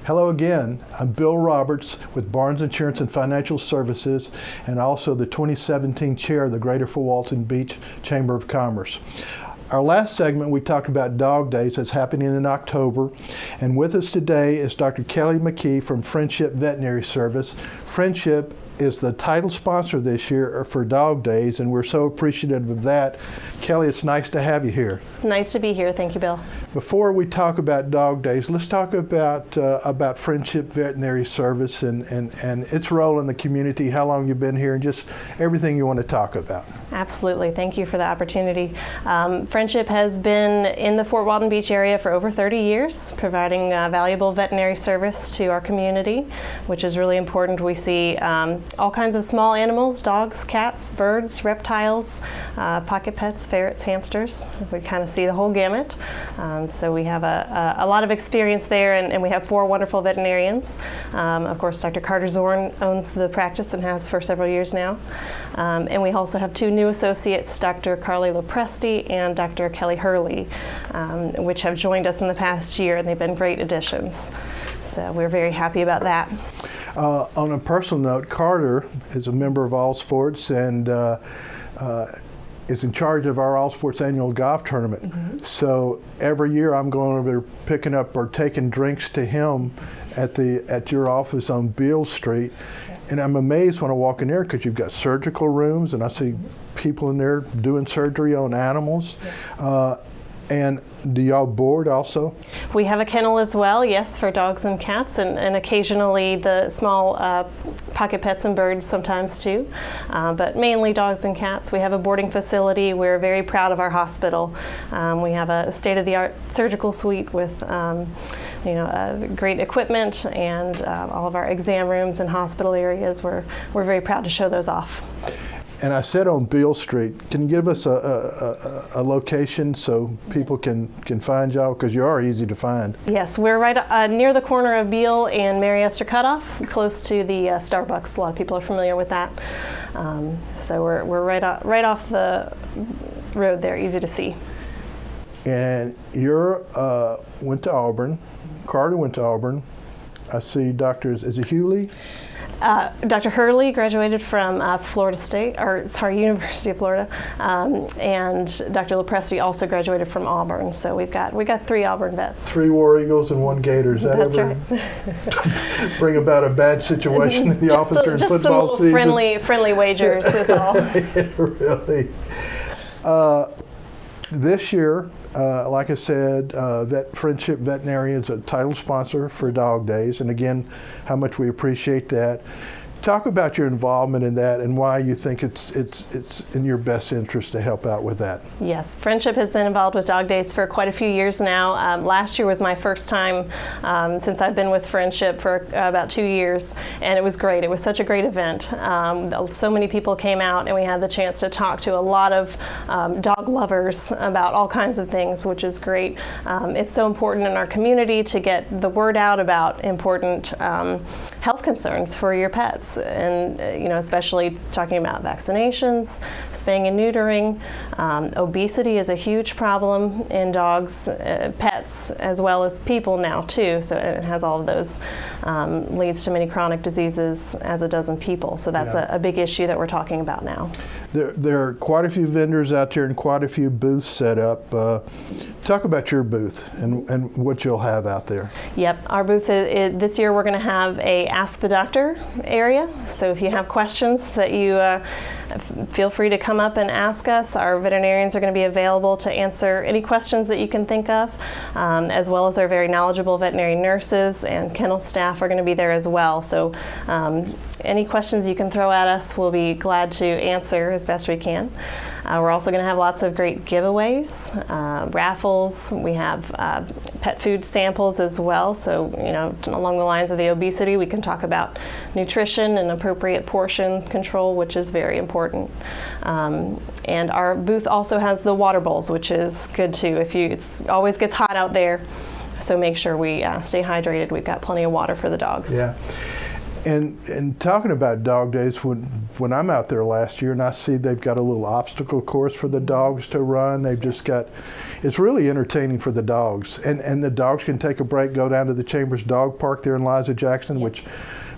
Hello again, I'm Bill Roberts with Barnes Insurance and Financial Services and also the 2017 Chair of the Greater Fort Walton Beach Chamber of Commerce. Our last segment we talked about dog days that's happening in October, and with us today is Dr. Kelly McKee from Friendship Veterinary Service. Friendship is the title sponsor this year for Dog Days, and we're so appreciative of that. Kelly, it's nice to have you here. Nice to be here. Thank you, Bill. Before we talk about Dog Days, let's talk about Friendship Veterinary Service and its role in the community, how long you've been here, and just everything you want to talk about. Absolutely. Thank you for the opportunity. Friendship has been in the Fort Walton Beach area for over 30 years, providing valuable veterinary service to our community, which is really important. We see all kinds of small animals, dogs, cats, birds, reptiles, pocket pets, ferrets, hamsters. We kind of see the whole gamut. So we have a lot of experience there, and we have 4 wonderful veterinarians. Of course, Dr. Carter Zorn owns the practice and has for several years now. And we also have 2 new associates, Dr. Carly Lopresti and Dr. Kelly Hurley, which have joined us in the past year, and they've been great additions. So we're very happy about that. On a personal note, Carter is a member of All Sports and is in charge of our All Sports annual golf tournament. Mm-hmm. So every year I'm going over there picking up or taking drinks to him at your office on Beale Street. And I'm amazed when I walk in there because you've got surgical rooms and I see people in there doing surgery on animals. And do y'all board also? We have a kennel as well, yes, for dogs and cats, and occasionally the small pocket pets and birds sometimes too, but mainly dogs and cats. We have a boarding facility. We're very proud of our hospital. We have a state-of-the-art surgical suite with great equipment and all of our exam rooms and hospital areas. We're very proud to show those off. And I said on Beale Street, can you give us a location so people can find y'all? Because you are easy to find. Yes, we're right near the corner of Beale and Mary Esther Cutoff, close to the Starbucks. A lot of people are familiar with that. So we're right off the road there, easy to see. And you went to Auburn. Carter went to Auburn. I see is it Hewley? Dr. Hurley graduated from University of Florida, and Dr. Lopresti also graduated from Auburn. So we got 3 Auburn vets. 3 War Eagles and 1 Gator. Is that That's ever right. bring about a bad situation in the office during football season? Friendly wagers is all. Really. This year, like I said, Friendship Veterinary is a title sponsor for Dog Days, and again, how much we appreciate that. Talk about your involvement in that and why you think it's in your best interest to help out with that. Yes, Friendship has been involved with Dog Days for quite a few years now. Last year was my first time since I've been with Friendship for about 2 years, and it was great. It was such a great event. So many people came out, and we had the chance to talk to a lot of dog lovers about all kinds of things, which is great. It's so important in our community to get the word out about important health concerns for your pets. And especially talking about vaccinations, spaying and neutering. Obesity is a huge problem in dogs, pets, as well as people now too. So it has all of those, leads to many chronic diseases as it does in people. So that's a big issue that we're talking about now. There are quite a few vendors out there and quite a few booths set up. Talk about your booth and what you'll have out there. Yep, our booth this year we're going to have a Ask the Doctor area. So if you have questions that you feel free to come up and ask us. Our veterinarians are going to be available to answer any questions that you can think of, as well as our very knowledgeable veterinary nurses and kennel staff are going to be there as well. So any questions you can throw at us, we'll be glad to answer as best we can. We're also going to have lots of great giveaways, raffles. We have pet food samples as well. So, along the lines of the obesity, we can talk about nutrition and appropriate portion control, which is very important. And our booth also has the water bowls, which is good too. It always gets hot out there, so make sure we stay hydrated. We've got plenty of water for the dogs. Yeah. And talking about dog days, when I'm out there last year and I see they've got a little obstacle course for the dogs to run, they've just got, it's really entertaining for the dogs. And the dogs can take a break, go down to the Chambers Dog Park there in Liza Jackson, which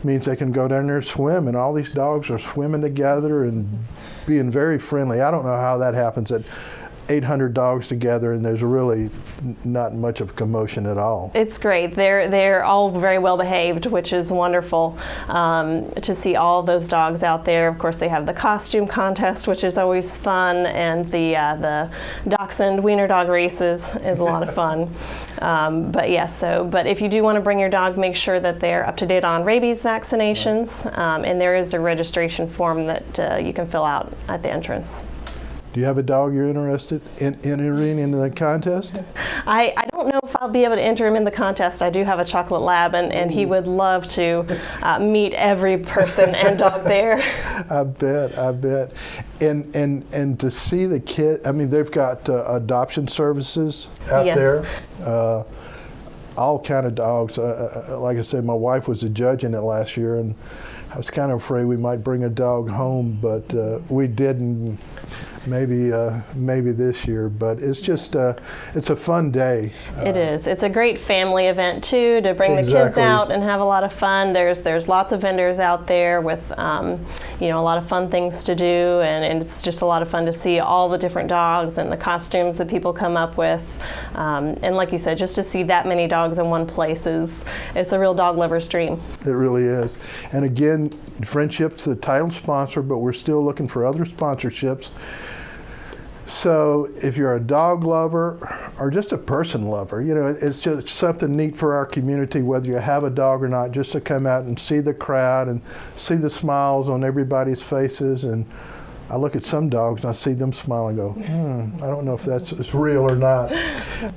means they can go down there and swim, and all these dogs are swimming together and being very friendly. I don't know how that happens at 800 dogs together, and there's really not much of commotion at all. It's great. They're all very well behaved, which is wonderful to see all those dogs out there. Of course, they have the costume contest, which is always fun, and the dachshund wiener dog races is a lot of fun. But if you do want to bring your dog, make sure that they're up to date on rabies vaccinations, and there is a registration form that you can fill out at the entrance. Do you have a dog you're interested in entering into the contest? I don't know if I'll be able to enter him in the contest. I do have a chocolate lab, and he would love to meet every person and dog there. I bet. And to see the kid, I mean, they've got adoption services out there. All kind of dogs. Like I said, my wife was a judge in it last year, and I was kind of afraid we might bring a dog home, but we didn't. Maybe this year, but it's just it's a fun day. It is. It's a great family event too, to bring the kids out and have a lot of fun. There's lots of vendors out there with a lot of fun things to do, and it's just a lot of fun to see all the different dogs and the costumes that people come up with. And like you said, just to see that many dogs in one place it's a real dog lover's dream. It really is. And again, Friendship's the title sponsor, but we're still looking for other sponsorships. So if you're a dog lover or just a person lover, it's just something neat for our community, whether you have a dog or not, just to come out and see the crowd and see the smiles on everybody's faces. And I look at some dogs and I see them smile and go, I don't know if that's real or not.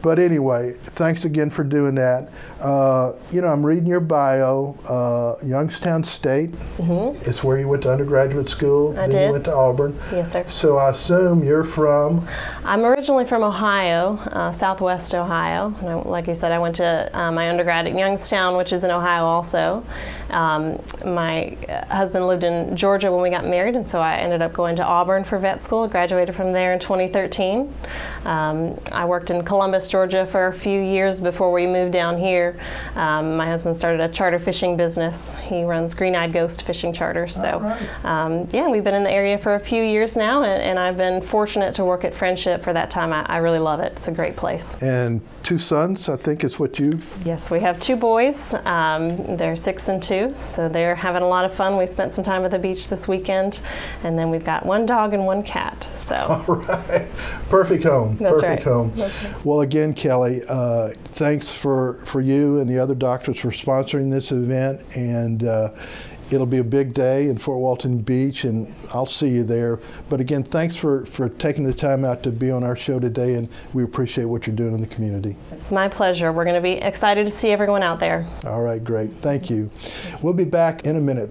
But anyway, thanks again for doing that. I'm reading your bio. Youngstown State, it's where you went to undergraduate school. I then did. You went to Auburn. Yes, sir. So I assume you're from? I'm originally from Ohio, Southwest Ohio. And like you said, I went to my undergrad at Youngstown, which is in Ohio also. My husband lived in Georgia when we got married, and so I ended up going to Auburn for vet school. Graduated from there in 2013. I worked in Columbus, Georgia for a few years before we moved down here. My husband started a charter fishing business. He runs Green-Eyed Ghost fishing charters. So we've been in the area for a few years now, and I've been fortunate to work at Friendship for that time. I really love it. It's a great place. And 2 sons, I think is what you? Yes, we have 2 boys. They're 6 and 2, so they're having a lot of fun. We spent some time at the beach this weekend, and then we've got 1 dog and 1 cat. So. All right. Perfect home. That's Perfect right. home. Okay. Well, again, Kelly, thanks for you and the other doctors for sponsoring this event, and it'll be a big day in Fort Walton Beach, and I'll see you there. But again, thanks for taking the time out to be on our show today, and we appreciate what you're doing in the community. It's my pleasure. We're going to be excited to see everyone out there. All right, great. Thank you. We'll be back in a minute.